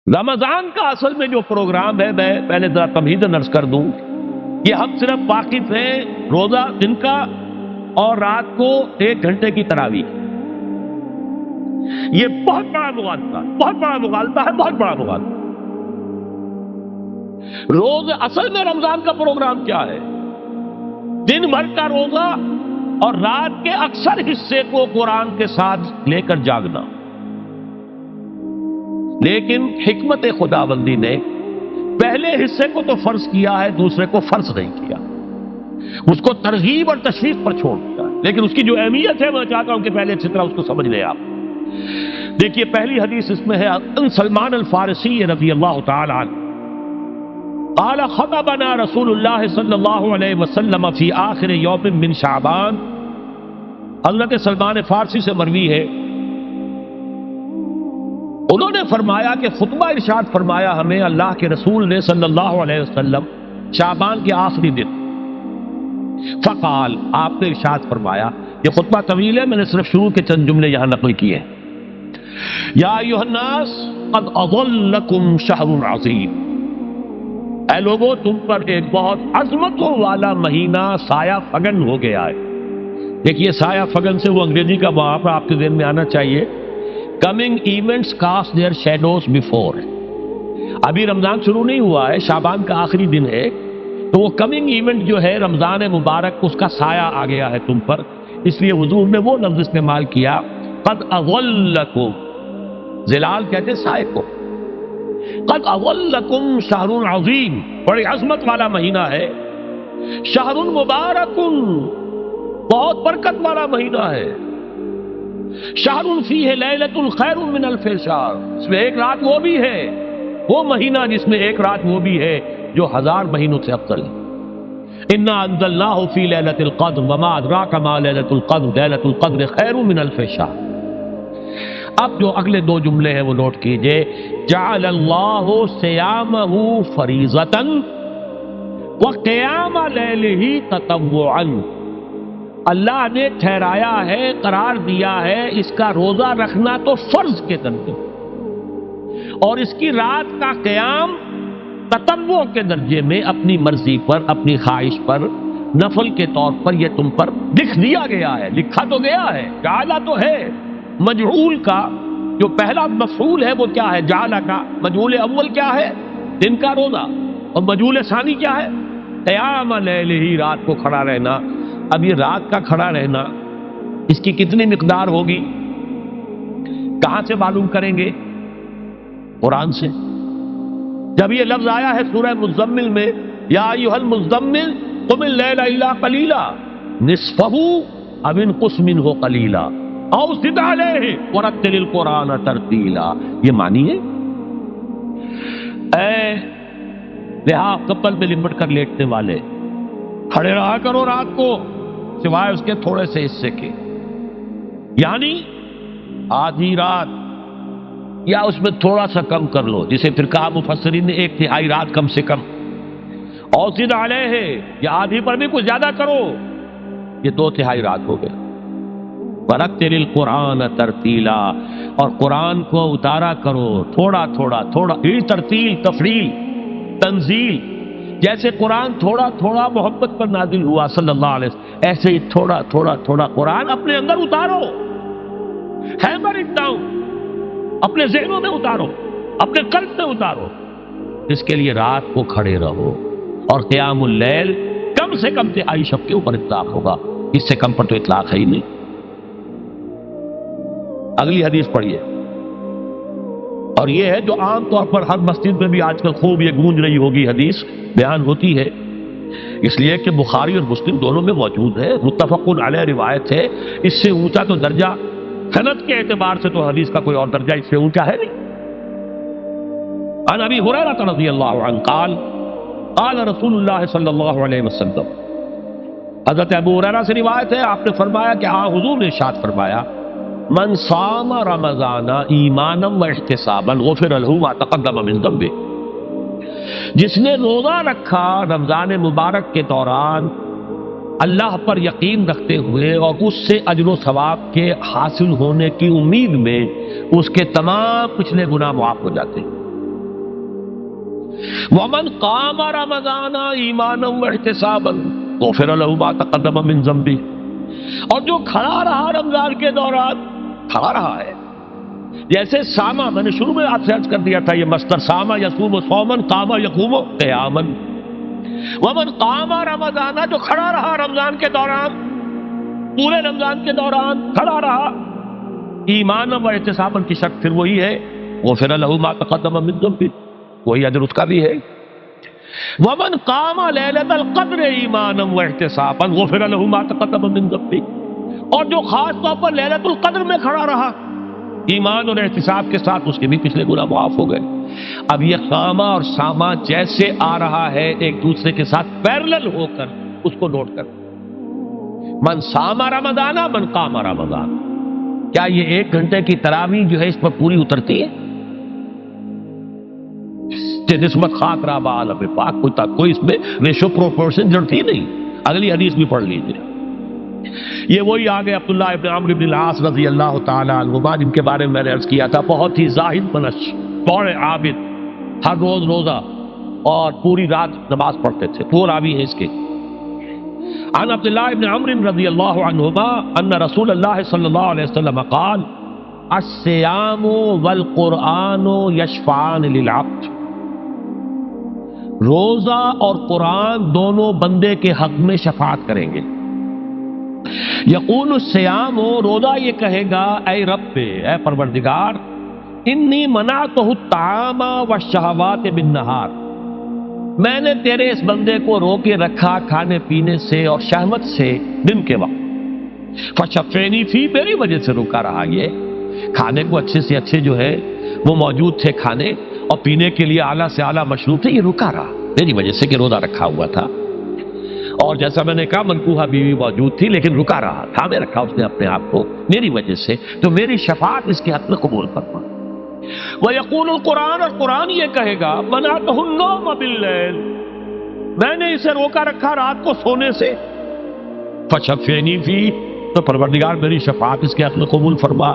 رمضان کا اصل میں جو پروگرام ہے، میں پہلے ذرا تمہید عرض کر دوں کہ ہم صرف واقف ہیں روزہ دن کا اور رات کو 1 گھنٹے کی تراویح۔ یہ بہت بڑا مغالطہ ہے، بہت بڑا مغالطہ ہے، بہت بڑا مغالطہ۔ اصل میں رمضان کا پروگرام کیا ہے؟ دن بھر کا روزہ اور رات کے اکثر حصے کو قرآن کے ساتھ لے کر جاگنا۔ لیکن حکمت خداوندی نے پہلے حصے کو تو فرض کیا ہے، دوسرے کو فرض نہیں کیا، اس کو ترغیب اور تشویق پر چھوڑ دیا۔ لیکن اس کی جو اہمیت ہے میں چاہتا ہوں کہ پہلے اچھی طرح اس کو سمجھ لیں آپ۔ دیکھیے پہلی حدیث اس میں ہے ان سلمان الفارسی رضی اللہ تعالی عنہ قال خطبنا رسول اللہ صلی اللہ علیہ وسلم فی آخر یوم من شعبان۔ حضرت سلمان فارسی سے مروی ہے، انہوں نے فرمایا کہ خطبہ ارشاد فرمایا ہمیں اللہ کے رسول نے صلی اللہ علیہ وسلم شعبان کے آخری دن۔ فقال، آپ نے ارشاد فرمایا، یہ خطبہ طویل ہے، میں نے صرف شروع کے چند جملے یہاں نقل کیے ہیں۔ یا ایھا الناس قد اضلکم شہر عظیم، اے لوگوں تم پر ایک بہت عظمتوں والا مہینہ سایہ فگن ہو گیا ہے۔ دیکھیے سایہ فگن سے وہ انگریزی کا محاورہ آپ کے ذہن میں آنا چاہیے، coming events cast their shadows before. ابھی رمضان شروع نہیں ہوا ہے، شعبان کا آخری دن ہے، تو وہ کمنگ ایونٹ جو ہے رمضان مبارک، اس کا سایہ آ گیا ہے تم پر، اس لیے حضور نے وہ لفظ استعمال کیا قد اضلکم، ظلال کہتے ہیں سائے کو، قد اضلکم شہر عظیم، بڑی عظمت والا مہینہ ہے، شہر مبارک، بہت برکت والا مہینہ ہے، شہر فیہ لیلۃ خیر من الف شہر، اس میں ایک رات وہ بھی ہے، وہ مہینہ جس میں ایک رات وہ بھی ہے جو 1000 مہینوں سے افضل ہے۔ انا انزلناہ فی لیلۃ القدر وما ادراک ما لیلۃ القدر لیلۃ القدر خیر من الف شہر۔ اب جو اگلے 2 جملے ہیں وہ نوٹ کیجئے، جعل اللہ صیامہ فریضۃ وقیام لیلہ تطوعا، اللہ نے ٹھہرایا ہے، قرار دیا ہے اس کا روزہ رکھنا تو فرض کے درجے، اور اس کی رات کا قیام تطوع کے درجے میں، اپنی مرضی پر، اپنی خواہش پر، نفل کے طور پر یہ تم پر لکھ دیا گیا ہے، لکھا تو گیا ہے، جعلہ تو ہے۔ مجعول کا جو پہلا مفعول ہے وہ کیا ہے؟ جعلہ کا مجعول اول کیا ہے؟ دن کا روزہ، اور مجعول ثانی کیا ہے؟ قیام لیلہ، رات کو کھڑا رہنا۔ اب یہ رات کا کھڑا رہنا اس کی کتنی مقدار ہوگی؟ کہاں سے معلوم کریں گے؟ قرآن سے۔ جب یہ لفظ آیا ہے سورہ مزمل میں، یا ایھا المزمل قم اللیل الا قلیلا نصفہ او انقص منہ قلیلا او زد علیہ ورتل القرآن ترتیلا، یہ معنی ہے اے لحاظ کپل میں لپٹ کر لیٹنے والے، کھڑے رہا کرو رات کو سوائے اس کے تھوڑے سے حصے کے، یعنی آدھی رات یا اس میں تھوڑا سا کم کر لو، جسے پھر کہا مفسرین نے 1/3 رات کم سے کم، اور زد علیہ، یا آدھی پر بھی کچھ زیادہ کرو، یہ 2/3 رات ہو گئے۔ وَرَتِّلِ الْقُرْآنَ تَرْتِیلًا، اور قرآن کو اتارا کرو تھوڑا تھوڑا تھوڑا، یہ ترتیل، تفریل، تنزیل، جیسے قرآن تھوڑا تھوڑا محمد پر نازل ہوا صلی اللہ علیہ وسلم، ایسے ہی تھوڑا تھوڑا تھوڑا قرآن اپنے اندر اتارو، ہیمر اٹ ڈاؤن، اپنے ذہنوں میں اتارو، اپنے قلب میں اتارو۔ اس کے لیے رات کو کھڑے رہو، اور قیام اللیل کم سے کم 3/4 شب کے اوپر اطلاق ہوگا، اس سے کم پر تو اطلاق ہے ہی نہیں۔ اگلی حدیث پڑھیے، اور یہ ہے جو عام طور پر ہر مسجد میں بھی آج کل خوب یہ گونج رہی ہوگی، حدیث بیان ہوتی ہے، اس لیے کہ بخاری اور مسلم دونوں میں موجود ہے، متفق علیہ روایت ہے، اس سے اونچا تو درجہ سند کے اعتبار سے تو حدیث کا کوئی اور درجہ اس سے اونچا ہے نہیں۔ عن ابی ہریرہ رضی اللہ عنہ قال قال رسول اللہ صلی اللہ علیہ وسلم، حضرت ابو ہریرہ سے روایت ہے، آپ نے فرمایا کہ حضور نے ارشاد فرمایا، من صام رمضان ایمانا و احتسابا غفر له ما تقدم من ذنبه، جس نے روزہ رکھا رمضان مبارک کے دوران اللہ پر یقین رکھتے ہوئے اور اس سے اجر و ثواب کے حاصل ہونے کی امید میں، اس کے تمام پچھلے گناہ معاف ہو جاتے ہیں۔ ومن قام رمضان ایمانا واحتسابا غفر له ما تقدم من ذنبه، اور جو کھڑا رہا رمضان کے دوران، کھڑا رہا ہے، جیسے ساما، میں نے شروع میں آپ سے عرض کر دیا تھا یہ مصدر ساما یصوم صوما قام یقوم قیاما، ومن قام رمضان، جو کھڑا رہا رمضان کے دوران، پورے رمضان کے دوران کھڑا رہا، ایمان و احتسابا کی شرط پھر وہی ہے، غفر له ما تقدم من ذنبه، وہی اجر اس کا بھی ہے۔ ومن قام لیلۃ القدر ایمانا واحتسابا غفر له ما تقدم من ذنبه، اور جو خاص طور پر لیلۃ القدر میں کھڑا رہا ایمان اور احتساب کے ساتھ، اس کے بھی پچھلے گناہ معاف ہو گئے۔ اب یہ قامہ اور سامہ جیسے آ رہا ہے ایک دوسرے کے ساتھ پیرلل ہو کر، اس کو نوٹ کر، من سامہ رمضان من قام رمضان، کیا یہ 1 گھنٹے کی تراویح جو ہے اس پر پوری اترتی ہے؟ نسبت خاک رابع عالم پاک، کوئی اس میں ریشو پروپورشن جڑتی نہیں۔ اگلی حدیث بھی پڑھ لیجیے، یہ وہی آگے عبداللہ ابن عمرو بن العاص رضی اللہ تعالی عنہما، جن کے بارے میں نے عرض کیا تھا، بہت ہی زاہد منش، بڑے عابد، ہر روز روزہ اور پوری رات نماز پڑھتے تھے، وہ راوی ہیں اس کے۔ عن عبداللہ ابن عمرو رضی اللہ عنہما ان رسول اللہ صلی اللہ علیہ وسلم قال الصیام والقرآن یشفعان للعبد، روزہ اور قرآن دونوں بندے کے حق میں شفاعت کریں گے۔ یقول الصیام، روزہ یہ کہے گا اے رب، اے پروردگار، انی منعتہ الطعام والشہوات بالنہار، میں نے تیرے اس بندے کو روکے رکھا کھانے پینے سے اور شہوت سے دن کے وقت، فشفینی فی، میری وجہ سے روکا رہا، یہ کھانے کو اچھے سے اچھے جو ہے وہ موجود تھے کھانے، اور پینے کے لیے اعلیٰ سے اعلیٰ مشروب تھے، یہ رکا رہا میری وجہ سے کہ روزہ رکھا ہوا تھا، اور جیسا میں نے کہا منکوحہ بیوی موجود تھی لیکن رکا رہا، تھامے رکھا اس نے اپنے آپ کو میری وجہ سے، تو میری شفاعت اس کے حق میں قبول فرما۔ وَيَقُولُ الْقُرْآنُ، اور قرآن یہ کہے گا مَنَعْتُهُ النَّوْمَ بِاللَّيْلِ، میں نے اسے روکا رکھا رات کو سونے سے، فَشَفِّعْنِي فِيهِ، تو پروردگار میری شفاعت اس کے حق میں قبول فرما،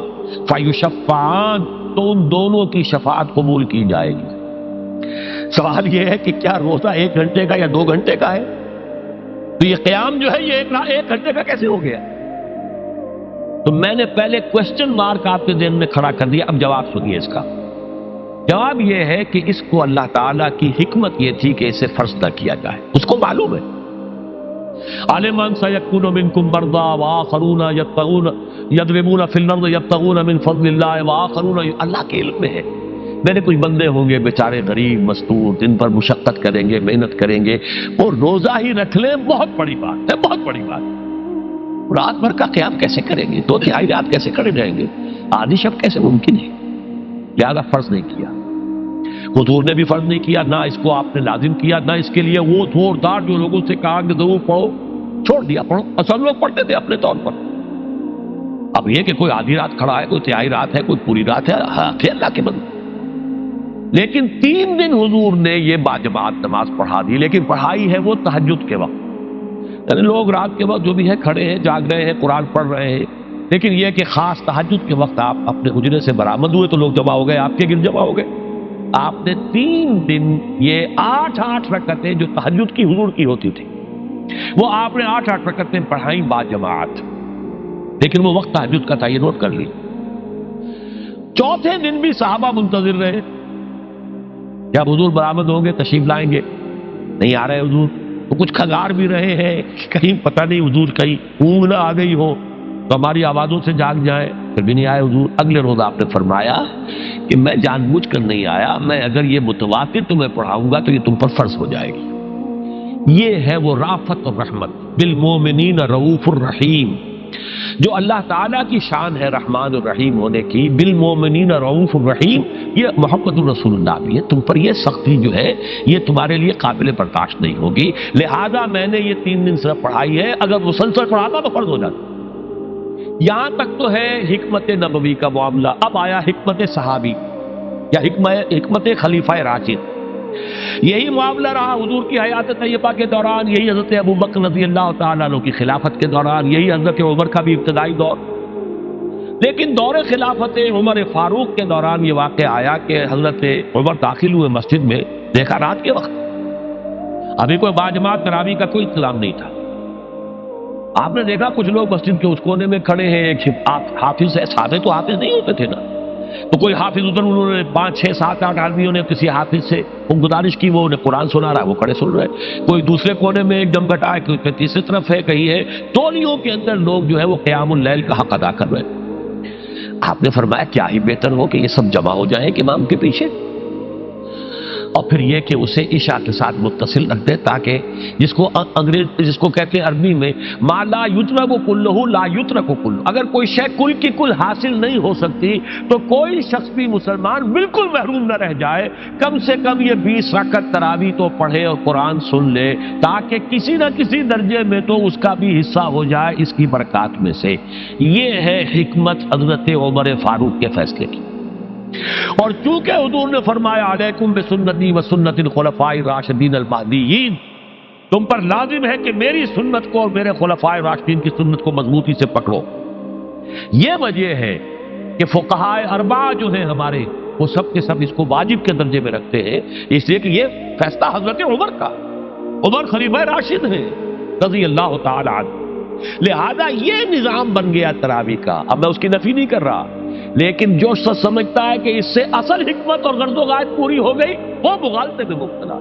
فَيُشَفَّعَانِ، تو ان دونوں کی شفاعت قبول کی جائے گی۔ سوال یہ ہے کہ کیا روزہ 1 گھنٹے کا یا 2 گھنٹے کا ہے؟ تو یہ قیام جو ہے یہ 1 گھنٹے کا کیسے ہو گیا؟ تو میں نے پہلے کوسچن مارک آپ کے ذہن میں کھڑا کر دیا، اب جواب سنیے اس کا۔ جواب یہ ہے کہ اس کو اللہ تعالیٰ کی حکمت یہ تھی کہ اسے فرض نہ کیا جائے، اس کو معلوم ہے۔ عَلِمَ أَنَّ سَيَكُونُ مِنكُمْ مَرْضَىٰ وَآخَرُونَ يَضْرِبُونَ فِي الْأَرْضِ يَبْتَغُونَ مِن فَضْلِ اللَّهِ وَآخَرُونَ، اللہ کے علم میں ہے میرے کچھ بندے ہوں گے بیچارے غریب مستور، دن پر مشقت کریں گے، محنت کریں گے، اور روزہ ہی رکھ لیں، بہت بڑی بات ہے، بہت بڑی بات۔ رات بھر کا قیام کیسے کریں گے؟ 2/3 رات کیسے کھڑے رہیں گے؟ آدھی شب کیسے ممکن ہے؟ لہذا فرض نہیں کیا، حضور نے بھی فرض نہیں کیا، نہ اس کو آپ نے لازم کیا، نہ اس کے لیے وہ زوردار جو لوگوں سے کہا کہ ضرور پڑھو، چھوڑ دیا پڑھو، اصل لوگ پڑھتے تھے اپنے طور پر۔ اب یہ کہ کوئی آدھی رات کھڑا ہے، کوئی 1/3 رات ہے، کوئی پوری رات ہے، حق اللہ کے بندے۔ لیکن 3 دن حضور نے یہ باجماعت نماز پڑھا دی، لیکن پڑھائی ہے وہ تہجد کے وقت، یعنی لوگ رات کے وقت جو بھی ہے کھڑے ہیں، جاگ رہے ہیں، قرآن پڑھ رہے ہیں، لیکن یہ کہ خاص تہجد کے وقت آپ اپنے حجرے سے برآمد ہوئے تو لوگ جمع ہو گئے، آپ کے گرد جمع ہو گئے۔ آپ نے 3 دن یہ 8 رکعتیں جو تہجد کی حضور کی ہوتی تھی، وہ آپ نے 8 رکعتیں پڑھائیں باجماعت، لیکن وہ وقت تہجد کا تھا، یہ نوٹ کر لی۔ 4تھے دن بھی صحابہ منتظر رہے، جب حضور برآمد ہوں گے تشریف لائیں گے، نہیں آ رہے حضور، تو کچھ کھنگار بھی رہے ہیں، کہیں پتہ نہیں حضور کہیں اونگ نہ آ گئی ہو تو ہماری آوازوں سے جاگ جائیں، پھر بھی نہیں آئے حضور۔ اگلے روز آپ نے فرمایا کہ میں جان بوجھ کر نہیں آیا، میں اگر یہ متواتر تمہیں پڑھاؤں گا تو یہ تم پر فرض ہو جائے گی۔ یہ ہے وہ رافت اور رحمت، بالمومنین رؤوف الرحیم، جو اللہ تعالیٰ کی شان ہے رحمان الرحیم ہونے کی، بالمومنین رؤوف الرحیم، یہ محمد الرسول اللہ بھی ہے، تم پر یہ سختی جو ہے یہ تمہارے لیے قابل برداشت نہیں ہوگی، لہذا میں نے یہ 3 دن صرف پڑھائی ہے، اگر مسلسل پڑھاتا تو فرض ہو جاتا۔ یہاں تک تو ہے حکمت نبوی کا معاملہ، اب آیا حکمت صحابی یا حکمت خلیفہ راشد۔ یہی معاملہ رہا حضور کی حیات طیبہ کے دوران، یہی حضرت ابوبکر رضی اللہ تعالیٰ عنہ کی خلافت کے دوران، یہی حضرت عمر کا بھی ابتدائی دور، لیکن دور خلافت عمر فاروق کے دوران یہ واقعہ آیا کہ حضرت عمر داخل ہوئے مسجد میں، دیکھا رات کے وقت ابھی کوئی باجماعت تراویح کا کوئی انتظام نہیں تھا. آپ نے دیکھا کچھ لوگ مسجد کے اس کونے میں کھڑے ہیں, ایک حافظ ہے, سادے تو حافظ نہیں ہوتے تھے نا, تو کوئی حافظ ادھر, انہوں نے 5 6 7 8 آدمیوں نے کسی حافظ سے گزارش کی, وہ انہیں قرآن سنا رہا ہے, وہ کھڑے سن رہے ہیں. کوئی دوسرے کونے میں ایک دم کٹا ہے, کوئی تیسری طرف ہے, کہیں ہے. تولیوں کے اندر لوگ جو ہے وہ قیام اللیل کا حق ادا کر رہے ہیں. آپ نے فرمایا کیا ہی بہتر ہو کہ یہ سب جمع ہو جائیں کہ امام کے پیچھے, اور پھر یہ کہ اسے عشاء کے ساتھ متصل رکھ دے, تاکہ جس کو کہتے ہیں عربی میں ما لا یترک کلہ لا یترک کلہ, اگر کوئی شے کل کی کل حاصل نہیں ہو سکتی تو کوئی شخص بھی مسلمان بالکل محروم نہ رہ جائے. کم سے کم یہ 20 رکعت تراویح تو پڑھے اور قرآن سن لے, تاکہ کسی نہ کسی درجے میں تو اس کا بھی حصہ ہو جائے اس کی برکات میں سے. یہ ہے حکمت حضرت عمر فاروق کے فیصلے کی. اور چونکہ حضور نے فرمایا علیکم بسنتی و سنت الخلفاء الراشدین المہدیین, تم پر لازم ہے کہ میری سنت کو اور میرے خلفاء راشدین کی سنت کو مضبوطی سے پکڑو. یہ وجہ ہے کہ فقہائے اربعہ جو ہیں ہمارے, وہ سب کے سب اس کو واجب کے درجے میں رکھتے ہیں, اس لیے کہ یہ فیصلہ حضرت عمر کا, عمر خلیفہ راشد ہیں رضی اللہ تعالی عنہ. لہذا یہ نظام بن گیا تراویح کا. اب میں اس کی نفی نہیں کر رہا, لیکن جو سمجھتا ہے کہ اس سے اصل حکمت اور غرض و غایت پوری ہو گئی, وہ مغالطے میں مبتلا.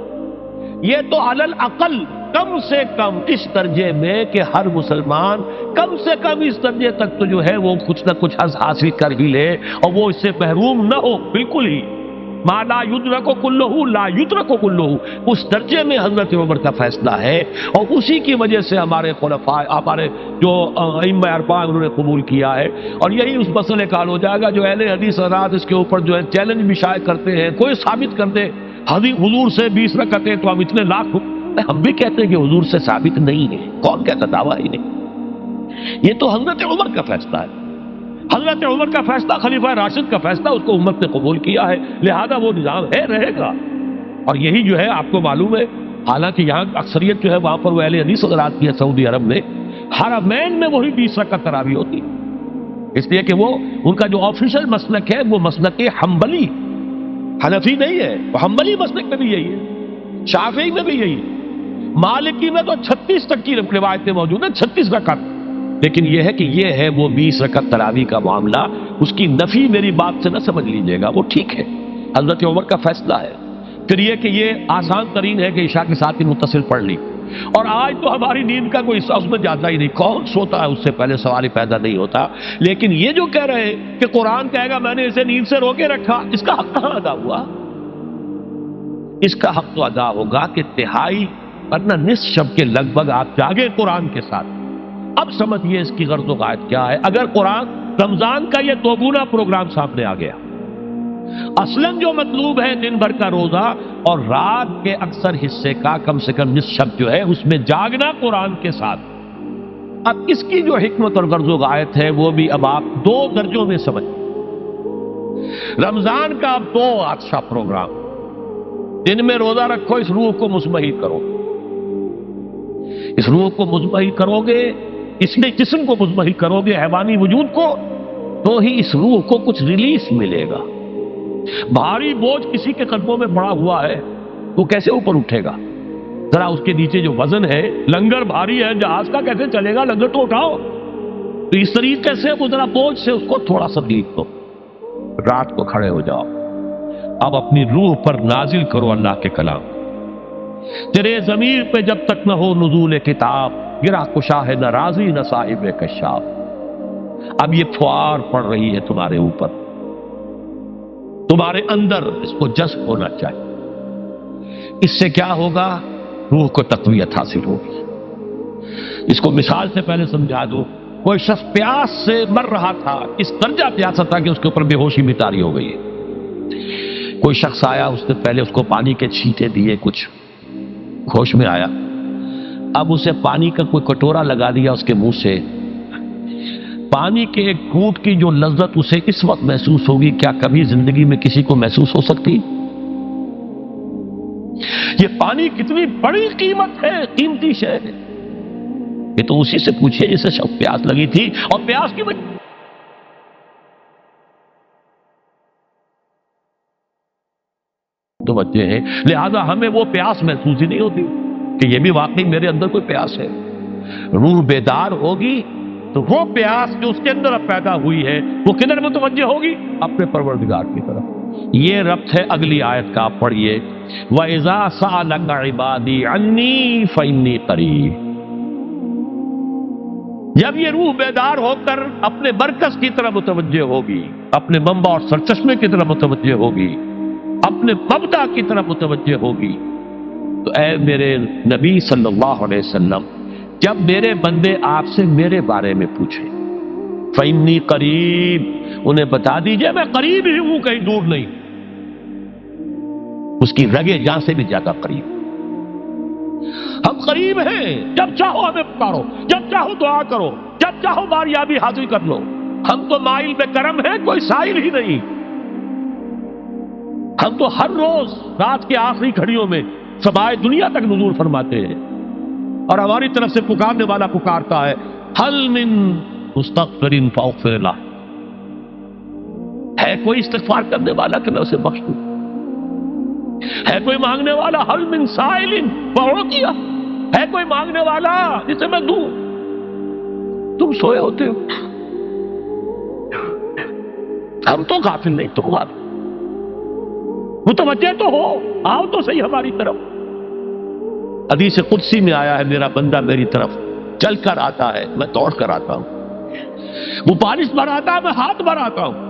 یہ تو علی الاقل کم سے کم اس درجے میں کہ ہر مسلمان کم سے کم اس درجے تک تو جو ہے وہ کچھ نہ کچھ حاصل کر ہی لے, اور وہ اس سے محروم نہ ہو بالکل ہی. ما لا یدرک کلہ لا یترک کلہ, اس درجے میں حضرت عمر کا فیصلہ ہے, اور اسی کی وجہ سے ہمارے خلفاء, ہمارے جو ائمہ اربعہ انہوں نے قبول کیا ہے. اور یہی اس مسئلے کا حل ہو جائے گا. جو اہل حدیث حضرات اس کے اوپر جو ہے چیلنج بھی شائع کرتے ہیں, کوئی ثابت کر دے حضور سے 20 رکعتیں تو ہم اتنے لاکھ, ہم بھی کہتے ہیں کہ حضور سے ثابت نہیں ہے, کون کہتا دعویٰ ہی نہیں. یہ تو حضرت عمر کا فیصلہ ہے, حضرت عمر کا فیصلہ, خلیفہ راشد کا فیصلہ, اس کو امت نے قبول کیا ہے, لہذا وہ نظام ہے, رہے گا. اور یہی جو ہے آپ کو معلوم ہے, حالانکہ یہاں اکثریت جو ہے وہاں پر وہ اہل حدیث حضرات کی ہے سعودی عرب میں, حرمین میں وہی 20 رکعت تراویح ہوتی, اس لیے کہ وہ ان کا جو آفیشل مسلک ہے وہ مسلک حنبلی, حنفی نہیں ہے, وہ حنبلی مسلک میں بھی یہی ہے, شافعی میں بھی یہی ہے, مالکی میں تو 36 تک کی روایتیں موجود ہیں, 36 رکعت. لیکن یہ ہے کہ یہ ہے وہ 20 رکعت تراویح کا معاملہ, اس کی نفی میری بات سے نہ سمجھ لیجیے گا, وہ ٹھیک ہے, حضرت عمر کا فیصلہ ہے. پھر یہ کہ یہ آسان ترین ہے کہ عشاء کے ساتھ ہی متصل پڑھ لی, اور آج تو ہماری نیند کا کوئی حصہ اس میں جاتا ہی نہیں, کون سوتا ہے, اس سے پہلے سوال ہی پیدا نہیں ہوتا. لیکن یہ جو کہہ رہے ہیں کہ قرآن کہے گا میں نے اسے نیند سے روکے رکھا, اس کا حق کہاں ادا ہوا؟ اس کا حق تو ادا ہوگا کہ تہائی ورنہ نصف شب کے لگ بھگ آپ جاگے قرآن کے ساتھ. اب سمجھئے اس کی غرض و غایت کیا ہے. اگر قرآن رمضان کا یہ دوگنا پروگرام سامنے آ گیا, اصلاً جو مطلوب ہے دن بھر کا روزہ اور رات کے اکثر حصے کا کم سے کم نصف شب جو ہے اس میں جاگنا قرآن کے ساتھ. اب اس کی جو حکمت اور غرض و غایت ہے وہ بھی اب آپ 2 درجوں میں سمجھ. رمضان کا اب 2 اچھا پروگرام, دن میں روزہ رکھو, اس روح کو مزمحل کرو, اس روح کو مزمحل کرو گے, اس نے جسم کو مزمحل کرو گے, حیوانی وجود کو, تو ہی اس روح کو کچھ ریلیف ملے گا. بھاری بوجھ کسی کے قدموں میں پڑا ہوا ہے, وہ کیسے اوپر اٹھے گا؟ ذرا اس کے نیچے جو وزن ہے, لنگر بھاری ہے, جہاز کا کیسے چلے گا؟ لنگر تو اٹھاؤ. تو اس طریقے سے وہ ذرا بوجھ سے اس کو تھوڑا سا ریلیف دو, رات کو کھڑے ہو جاؤ. اب اپنی روح پر نازل کرو اللہ کے کلام. تیرے ضمیر پہ جب تک نہ ہو نزول کتاب, گرا کشا ہے نہ راضی نہ صاحب کشاف. اب یہ فوار پڑ رہی ہے تمہارے اوپر, تمہارے اندر اس کو جذب ہونا چاہیے. اس سے کیا ہوگا؟ روح کو تقویت حاصل ہوگی. اس کو مثال سے پہلے سمجھا دو. کوئی شخص پیاس سے مر رہا تھا, اس درجہ پیاسا تھا کہ اس کے اوپر بے ہوشی بھی طاری ہو گئی ہے. کوئی شخص آیا, اس نے پہلے اس کو پانی کے چھینٹے دیے, کچھ ہوش میں آیا. اب اسے پانی کا کوئی کٹورا لگا دیا اس کے منہ سے. پانی کے ایک گھونٹ کی جو لذت اسے اس وقت محسوس ہوگی, کیا کبھی زندگی میں کسی کو محسوس ہو سکتی؟ یہ پانی کتنی بڑی قیمت ہے, قیمتی شے ہے. یہ تو اسی سے پوچھے جسے شخص پیاس لگی تھی, اور پیاس کی وجہ تو متوجہ ہیں، لہذا ہمیں وہ پیاس محسوس ہی نہیں ہوتی کہ یہ بھی واقعی میرے اندر کوئی پیاس ہے۔ روح بیدار ہوگی تو وہ پیاس جو اس کے اندر پیدا ہوئی ہے وہ کدھر متوجہ ہوگی؟ اپنے پروردگار کی طرف۔ یہ ربط ہے اگلی آیت کا، آپ پڑھیے وَإِذَا سَأَلَكَ عِبَادِي عَنِّي فَإِنِّي قَرِيبٌ۔ جب یہ روح بیدار ہو کر اپنے مرکز کی طرف متوجہ ہوگی، اپنے منبع اور سرچشمے کی طرف متوجہ ہوگی، اپنے مبدا کی طرف متوجہ ہوگی، تو اے میرے نبی صلی اللہ علیہ وسلم، جب میرے بندے آپ سے میرے بارے میں پوچھیں فَإِنِّي قریب، انہیں بتا دیجئے میں قریب ہی ہوں، کہیں دور نہیں، اس کی رگے جاں سے بھی زیادہ قریب۔ ہم قریب ہیں، جب چاہو ہمیں پکارو، جب چاہو دعا کرو، جب چاہو باریابی حاصل کر لو۔ ہم تو مائل بے کرم ہیں، کوئی سائل ہی نہیں۔ ہم تو ہر روز رات کے آخری گھڑیوں میں سمائے دنیا تک نزول فرماتے ہیں، اور ہماری طرف سے پکارنے والا پکارتا ہے حل من مستغفر فاغفر له، ہے کوئی استغفار کرنے والا کہ میں اسے بخش دوں؟ ہے کوئی مانگنے والا حل من سائل فاعطی، ہے کوئی مانگنے والا جسے میں دوں؟ تم سوئے ہوتے ہو، ہم تو غافل نہیں، تو غافل، متوجہ تو ہو، آؤ تو صحیح ہماری طرف۔ حدیث قدسی میں آیا ہے میرا بندہ میری طرف چل کر آتا ہے، میں دوڑ کر آتا ہوں، وہ بارش بھراتا ہے، میں ہاتھ بھراتا ہوں،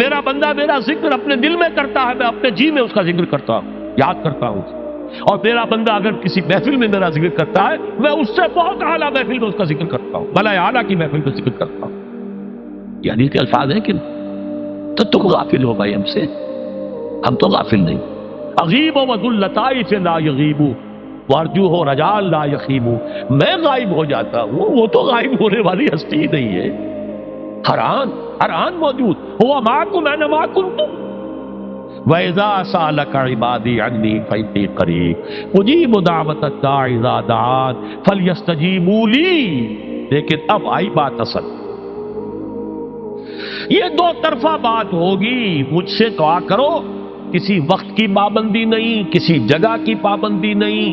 میرا بندہ میرا ذکر اپنے دل میں کرتا ہے، میں اپنے جی میں اس کا ذکر کرتا ہوں، یاد کرتا ہوں، اور میرا بندہ اگر کسی محفل میں میرا ذکر کرتا ہے، میں اس سے بہت اعلیٰ محفل میں اس کا ذکر کرتا ہوں، بلائے اعلیٰ کی محفل میں ذکر کرتا ہوں۔ یہ حدیث کے الفاظ ہیں کہ تو تم غافل ہو بھائی ہم سے، ہم تو غافل نہیں۔ اغیب و ذو اللطائف لا یغیب وارجو ہو رجال لا یخیب، میں غائب ہو جاتا ہوں، وہ تو غائب ہونے والی ہستی ہی نہیں ہے، ہر آن موجود، ہوا معکم اینما کنتم۔ وَإِذَا سَأَلَكَ عِبَادِي عَنِّي فَإِنِّي قَرِيبٌ أُجِيبُ دَعْوَةَ الدَّاعِ إِذَا دَعَانِ فَلْيَسْتَجِيبُوا لِي۔ لیکن اب آئی بات اصل، یہ دو طرفہ بات ہوگی، مجھ سے دعا کرو، کسی وقت کی پابندی نہیں، کسی جگہ کی پابندی نہیں،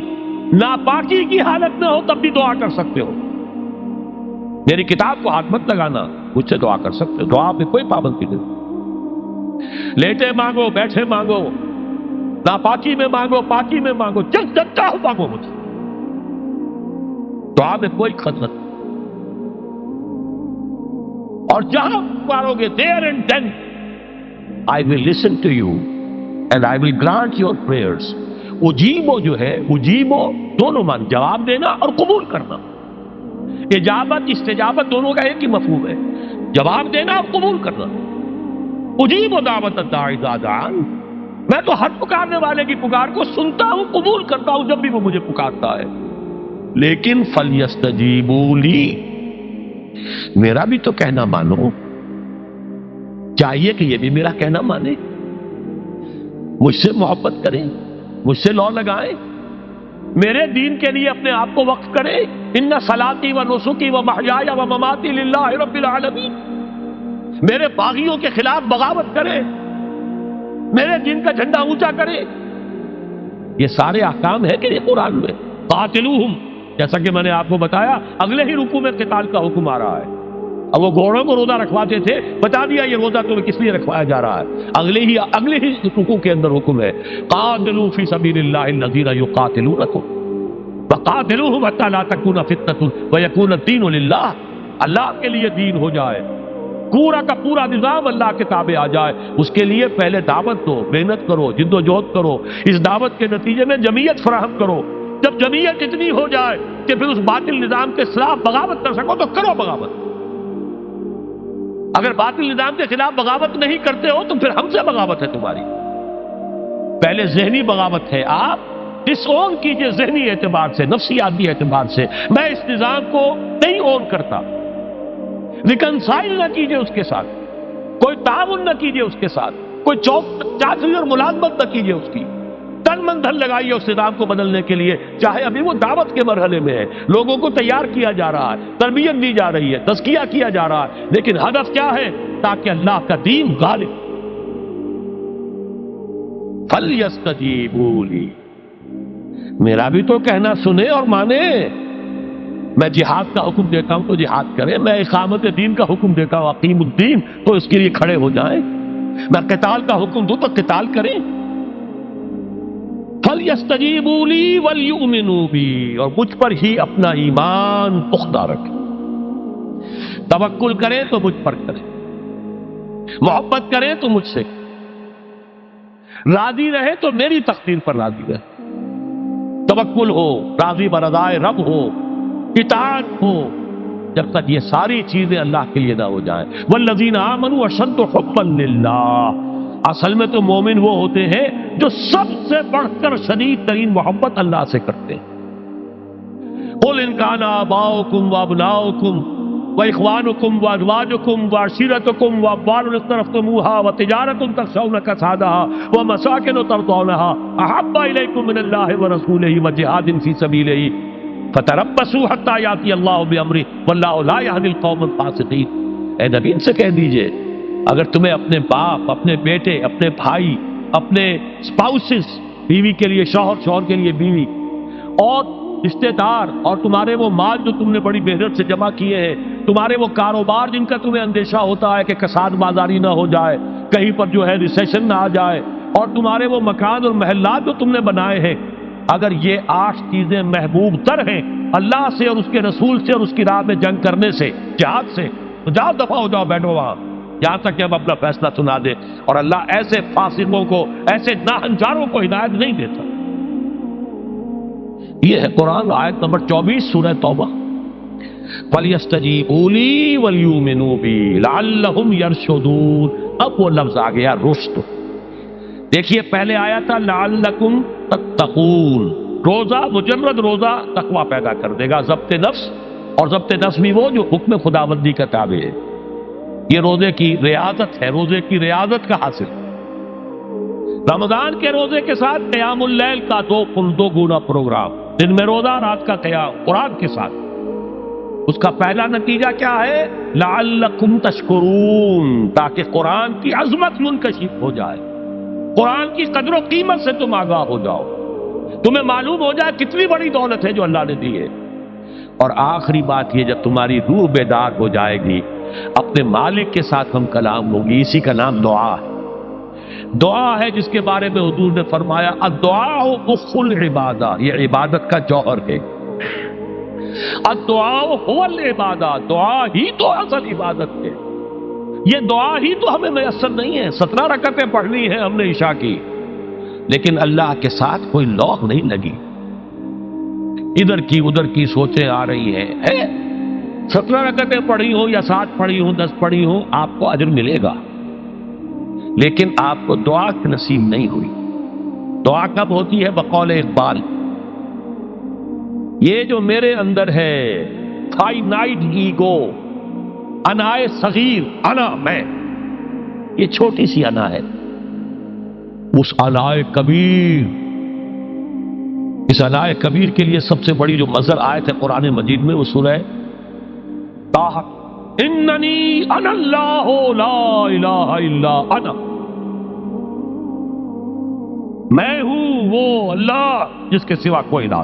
ناپاکی کی حالت میں ہو تب بھی دعا کر سکتے ہو، میری کتاب کو ہاتھ مت لگانا، مجھ سے دعا کر سکتے ہو، دعا پہ کوئی پابندی نہیں، لیٹے مانگو، بیٹھے مانگو، ناپاکی میں مانگو، پاکی میں مانگو، جب چاہو مانگو مجھ سے، دعا میں کوئی خطرت نہیں، اور جہاں پکارو گے there and then I will listen to you and I will grant your prayers۔ اجیبو جو ہے، اجیبو دونوں مان، جواب دینا اور قبول کرنا، اجابت استجابت دونوں کا ایک ہی مفہوم ہے، جواب دینا اور قبول کرنا۔ اجیب دعوت الداعی اذا دعان، میں تو ہر پکارنے والے کی پکار کو سنتا ہوں، قبول کرتا ہوں جب بھی وہ مجھے پکارتا ہے، لیکن فلیستجیبوا لی، میرا بھی تو کہنا مانو، چاہیے کہ یہ بھی میرا کہنا مانے، مجھ سے محبت کریں، مجھ سے لو لگائیں، میرے دین کے لیے اپنے آپ کو وقف کریں۔ ان صلاتی و نسکی و محیای و مماتی للہ رب العالمین، میرے باغیوں کے خلاف بغاوت کریں، میرے دین کا جھنڈا اونچا کریں، یہ سارے احکام ہیں کہ یہ قرآن میں۔ قاتلوہم، جیسا کہ میں نے آپ کو بتایا اگلے ہی رکوع میں قتال کا حکم آ رہا ہے، اب وہ گھوڑوں کو روزہ رکھواتے تھے، بتا دیا یہ روزہ تمہیں کس لیے رکھوایا جا رہا ہے، اگلے ہی رکوع کے اندر حکم ہے قاتلوا فی سبیل اللہ الذین یقاتلونکم وقاتلوہم حتی لا تکون فتنۃ ویکون الدین للہ، اللہ کے لیے دین ہو جائے، پورا کا پورا نظام اللہ کے تابع آ جائے، اس کے لیے پہلے دعوت دو، محنت کرو، جد و جہد کرو، اس دعوت کے نتیجے میں جمعیت فراہم کرو، جب جمعیت اتنی ہو جائے کہ پھر اس باطل نظام کے خلاف بغاوت کر سکو تو کرو بغاوت، اگر باطل نظام کے خلاف بغاوت نہیں کرتے ہو تو پھر ہم سے بغاوت ہے تمہاری، پہلے ذہنی بغاوت ہے، آپ ڈس اون کیجئے ذہنی اعتبار سے، نفسیاتی اعتبار سے، میں اس نظام کو نہیں اون کرتا، ریکنسائل نہ کیجئے اس کے ساتھ، کوئی تعاون نہ کیجئے اس کے ساتھ، کوئی چاچری اور ملازمت نہ کیجئے اس کی، تن من دھن لگائیے اس نظام کو بدلنے کے لیے، چاہے ابھی وہ دعوت کے مرحلے میں ہے، لوگوں کو تیار کیا جا رہا ہے، تربیت دی جا رہی ہے، تزکیہ کیا جا رہا ہے، لیکن ہدف کیا ہے؟ تاکہ اللہ کا دین غالب۔ فَلْيَسْتَجِيبُوا لِي، میرا بھی تو کہنا سنے اور مانے. میں جہاد کا حکم دیتا ہوں تو جہاد کریں، میں اقامت دین کا حکم دیتا ہوں اقیم الدین تو اس کے لیے کھڑے ہو جائیں، میں قتال کا حکم دوں تو قتال کریں. فَلْيَسْتَجِيبُوا لِي وَلْيُؤْمِنُوا بِي، اور مجھ پر ہی اپنا ایمان پختہ رکھیں. توکل کریں تو مجھ پر کریں، محبت کریں تو مجھ سے، راضی رہے تو میری تقدیر پر راضی رہے. توکل ہو، راضی برضائے رب ہو، اطاعت ہو، جب تک یہ ساری چیزیں اللہ کے لیے نہ ہو جائیں. والذین آمنوا اشد حبا للہ، اصل میں تو مومن وہ ہوتے ہیں جو سب سے بڑھ کر شدید ترین محبت اللہ سے کرتے ہیں. قل ان کان آباؤکم وابناؤکم واخوانکم وازواجکم وعشیرتکم واموال اقترفتموها وتجارۃ تخشون کسادها ومساکن ترضونها احب الیکم من اللہ ورسولہ وجہاد فی سبیلہ فتربصوا حتی یاتی اللہ بامرہ واللہ لا یہدی القوم الفاسقین. اے نبی ان سے کہہ دیجئے اگر تمہیں اپنے باپ، اپنے بیٹے، اپنے بھائی، اپنے اسپاؤسز، بیوی کے لیے شوہر، شوہر کے لیے بیوی، اور رشتے دار، اور تمہارے وہ مال جو تم نے بڑی محنت سے جمع کیے ہیں، تمہارے وہ کاروبار جن کا تمہیں اندیشہ ہوتا ہے کہ کساد بازاری نہ ہو جائے، کہیں پر جو ہے ریسیشن نہ آ جائے، اور تمہارے وہ مکان اور محلات جو تم نے بنائے ہیں، اگر یہ 8 چیزیں محبوب تر ہیں اللہ سے اور اس کے رسول سے اور اس کی راہ میں جنگ کرنے سے، جہاد سے، تو جاؤ دفعہ ہو جاؤ، بیٹھو وہاں یہاں تک کہ ہم اپنا فیصلہ سنا دیں. اور اللہ ایسے فاسقوں کو، ایسے ناہنجاروں کو ہدایت نہیں دیتا. یہ ہے قرآن آیت نمبر 24 سورہ توبہ. فَلْيَسْتَجِيبُوا لِي وَلْيُؤْمِنُوا بِي لَعَلَّهُمْ يَرْشُدُونَ. اب وہ لفظ آ گیا رشد. دیکھیے پہلے آیا تھا لعلکم تتقون، روزہ، مجرد روزہ تقوی پیدا کر دے گا، ضبط نفس، اور ضبط نفس بھی وہ جو حکم خداوندی کا تابع ہے. یہ روزے کی ریاضت ہے، روزے کی ریاضت کا حاصل. رمضان کے روزے کے ساتھ قیام اللیل کا دو گنا پروگرام، دن میں روزہ، رات کا قیام قرآن کے ساتھ. اس کا پہلا نتیجہ کیا ہے؟ لعلکم تشکرون، تاکہ قرآن کی عظمت منکشف ہو جائے، قرآن کی قدر و قیمت سے تم آگاہ ہو جاؤ، تمہیں معلوم ہو جائے کتنی بڑی دولت ہے جو اللہ نے دی ہے. اور آخری بات یہ، جب تمہاری روح بیدار ہو جائے گی، اپنے مالک کے ساتھ ہم کلام ہوگی. اسی کا نام دعا ہے. دعا ہے جس کے بارے میں حضور نے فرمایا الدعاء مخ العبادہ، یہ عبادت کا جوہر ہے. الدعاء هو العبادہ، دعا ہی تو اصل عبادت ہے. یہ دعا ہی تو ہمیں میسر نہیں ہے. 17 رکعتیں پڑھنی ہیں ہم نے عشاء کی، لیکن اللہ کے ساتھ کوئی لوگ نہیں لگی، ادھر کی ادھر کی سوچیں آ رہی ہیں. 17 رکعتیں پڑھی ہوں یا 7 پڑھی ہوں، 10 پڑھی ہوں، آپ کو اجر ملے گا، لیکن آپ کو دعا کی نصیب نہیں ہوئی. دعا کب ہوتی ہے؟ بقول اقبال، یہ جو میرے اندر ہے فائنائٹ ایگو، انائے صغیر، انا میں، یہ چھوٹی سی انا ہے. اس انائے کبیر، اس انائے کبیر کے لیے سب سے بڑی جو مظہر آیت ہے قرآن مجید میں وہ سورہ طٰ، اننی انا اللہ لا الہ الا انا، میں ہوں وہ اللہ جس کے سوا کوئی نہ.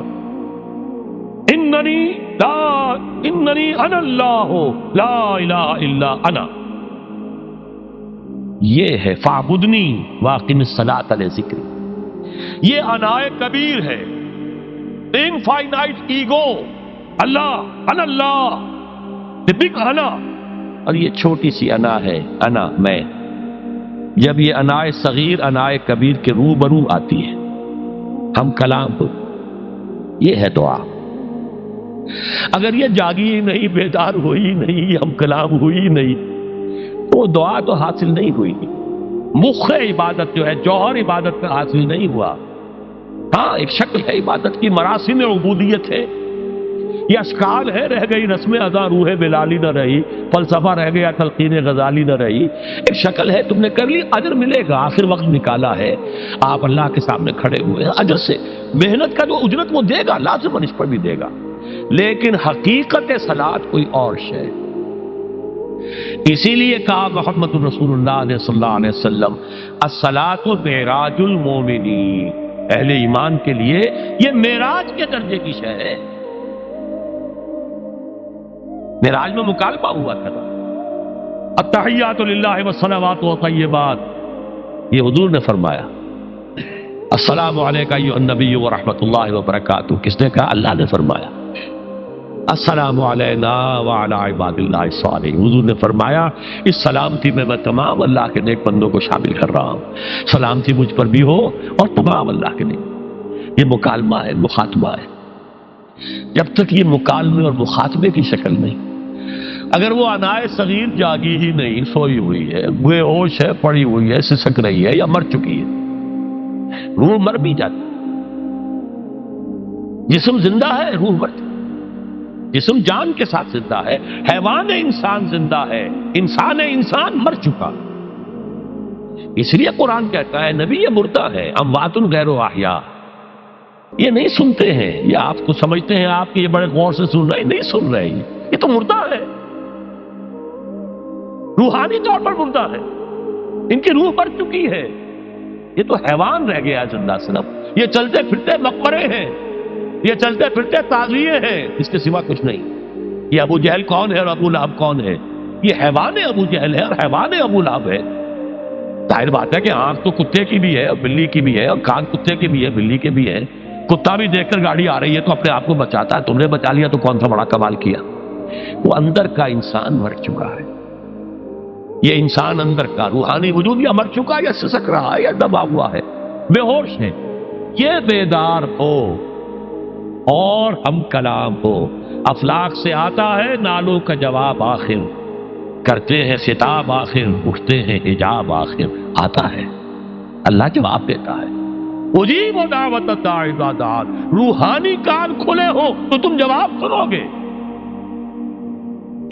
اننی انا اللہ لا الہ الا انا، یہ ہے فاعبدنی واقم الصلاۃ لذکری. یہ انائے کبیر ہے، انفائنائٹ ایگو، اللہ، انا اللہ، the big انا، اور یہ چھوٹی سی انا ہے، انا میں. جب یہ انائے صغیر انائے کبیر کے روبرو آتی ہے، ہم کلام ہو، یہ ہے دعا. اگر یہ جاگی ہی نہیں، بیدار ہوئی نہیں، ہم کلام ہوئی نہیں، تو دعا تو حاصل نہیں ہوئی. مخ عبادت جو ہے، جوہر عبادت کا حاصل نہیں ہوا. ہاں ایک شکل ہے عبادت کی، مراسم عبودیت ہے، یہ اشکال ہے، رہ گئی رسم ادا، روح بلالی نہ رہی، فلسفہ رہ گیا، تلقین غزالی نہ رہی. ایک شکل ہے، تم نے کر لی، اجر ملے گا. آخر وقت نکالا ہے، آپ اللہ کے سامنے کھڑے ہوئے ہیں، اجر سے محنت کا جو اجرت وہ دے گا، لازم اس پر بھی دے گا. لیکن حقیقت صلاۃ کوئی اور شے. اسی لیے کہا محمد رسول اللہ صلی اللہ علیہ وسلم الصلاۃ معراج المومنین، اہل ایمان کے لیے یہ معراج کے درجے کی شے ہے۔ معراج میں مکالمہ ہوا تھا، التحیات للہ والصلوات والطیبات، یہ حضور نے فرمایا السلام علیکہ ایھا النبی ورحمۃ اللہ وبرکاتہ، کس نے کہا؟ اللہ نے فرمایا السلام علینا وعلی عباد اللہ الصالحین، حضور نے فرمایا اس سلامتی میں تمام اللہ کے نیک بندوں کو شامل کر رہا ہوں، سلامتی مجھ پر بھی ہو اور تمام اللہ کے نیک۔ یہ مکالمہ ہے، مخاطبہ ہے۔ جب تک یہ مکالمے اور مخاطبے کی شکل نہیں، اگر وہ انائے صغیر جاگی ہی نہیں، سوئی ہوئی ہے، بے ہوش ہے، پڑی ہوئی ہے، سسک رہی ہے یا مر چکی ہے، روح مر بھی جاتی، جسم زندہ ہے، روح مرتی، جسم جان کے ساتھ زندہ ہے، حیوان انسان زندہ ہے، انسان مر چکا۔ اس لیے قرآن کہتا ہے نبی یہ مردہ ہے، اموات غیر احیاء، یہ نہیں سنتے ہیں، یہ آپ کو سمجھتے ہیں آپ کے یہ بڑے غور سے سن رہے ہیں، نہیں سن رہے ہیں، یہ تو مردہ ہے، روحانی طور پر مردہ ہے، ان کی روح مر چکی ہے، یہ تو حیوان رہ گیا زندہ صرف، یہ چلتے پھرتے مقبرے ہیں، یہ چلتے پھرتے تعزیے ہیں، اس کے سوا کچھ نہیں۔ یہ ابو جہل کون ہے اور ابو لہب کون ہے؟ یہ حیوان ابو جہل ہے اور حیوان ابو لہب ہے۔ ظاہر بات ہے کہ آنکھ تو کتے کی بھی ہے اور بلی کی بھی ہے، اور کان کتے کے بھی ہے، بلی کے بھی ہے۔ کتا بھی دیکھ کر گاڑی آ رہی ہے تو اپنے آپ کو بچاتا ہے، تم نے بچا لیا تو کون سا بڑا کمال کیا۔ وہ اندر کا انسان مر چکا ہے، یہ انسان اندر کا روحانی وجود یا مر چکا ہے یا سسک رہا ہے یا دبا ہوا ہے، بے ہوش ہے۔ یہ بیدار ہو اور ہم کلام ہو، افلاک سے آتا ہے نالوں کا جواب آخر، کرتے ہیں خطاب آخر، اٹھتے ہیں حجاب آخر، آتا ہے اللہ جواب دیتا ہے۔ اجیب دعوت الداعی اذا دعان، روحانی کان کھلے ہو تو تم جواب سنو گے،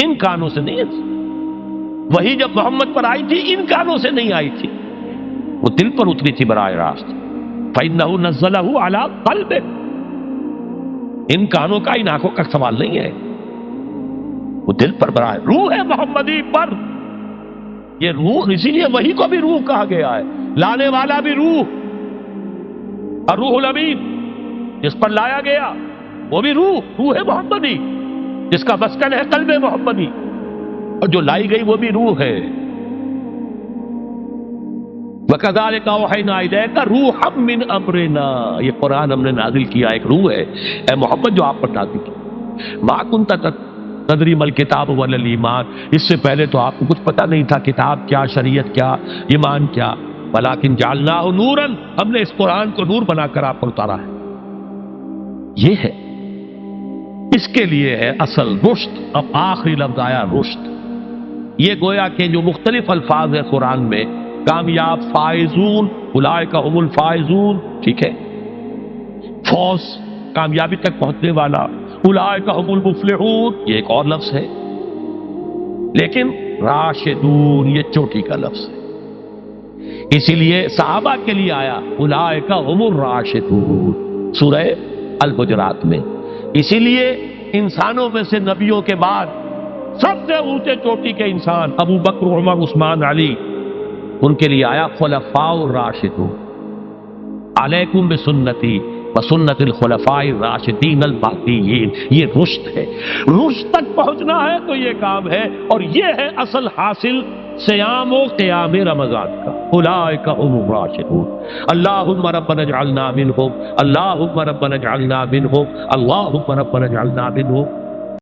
ان کانوں سے نہیں۔ وہی جب محمد پر آئی تھی ان کانوں سے نہیں آئی تھی، وہ دل پر اتری تھی براہ راست۔ فإنہ نزلہ علی قلبک، ان کانوں کا ان آنکھوں کا سوال نہیں ہے، وہ دل پر براہ روح ہے محمدی پر۔ یہ روح، اسی لیے وہی کو بھی روح کہا گیا ہے، لانے والا بھی روح، اور روح الامین جس پر لایا گیا وہ بھی روح ہے محمدی، جس کا مسکن ہے قلب محمدی، اور جو لائی گئی وہ بھی روح ہے۔ وَكَذَلِكَ أَوْحَيْنَا إِلَيْكَ رُوحًا مِّنْ أَمْرِنَا، یہ قرآن ہم نے نازل کیا، ایک روح ہے اے محمد جو آپ پر نازل کی۔ مَا كُنْتَ تَدْرِي مَا الْكِتَابُ وَلَا الْإِيمَانُ، اس سے پہلے تو آپ کو کچھ پتہ نہیں تھا، کتاب کیا، شریعت کیا، ایمان کیا۔ وَلَٰكِنْ جَعَلْنَاهُ نُورًا، ہم نے اس قرآن کو نور بنا کر آپ پر اتارا ہے۔ یہ ہے، اس کے لیے ہے اصل رشد۔ اب آخری لفظ آیا رشد، یہ گویا کہ جو مختلف الفاظ ہیں قرآن میں، کامیاب، فائزون، اولئک هم الفائزون، ٹھیک ہے، فوز، کامیابی تک پہنچنے والا، اولئک هم المفلحون، یہ ایک اور لفظ ہے، لیکن راشدون یہ چوٹی کا لفظ ہے، اسی لیے صحابہ کے لیے آیا اولئک هم الراشدون سورہ الحجرات میں۔ اسی لیے انسانوں میں سے نبیوں کے بعد سب سے اونچے چوٹی کے انسان ابو بکر، عمر، عثمان، علی، ان کے لیے آیا خلفاء الراشدون، علیکم بسنتی وسنت الخلفاء الراشدین المہدیین۔ یہ رشد ہے، رشد تک پہنچنا ہے تو یہ کام ہے، اور یہ ہے اصل حاصل صیام و قیام رمضان کا۔ اولئک هم الراشدون، اللہم ربنا اجعلنا منہم، اللہم ربنا اجعلنا منہم، اللہم ربنا اجعلنا منہم۔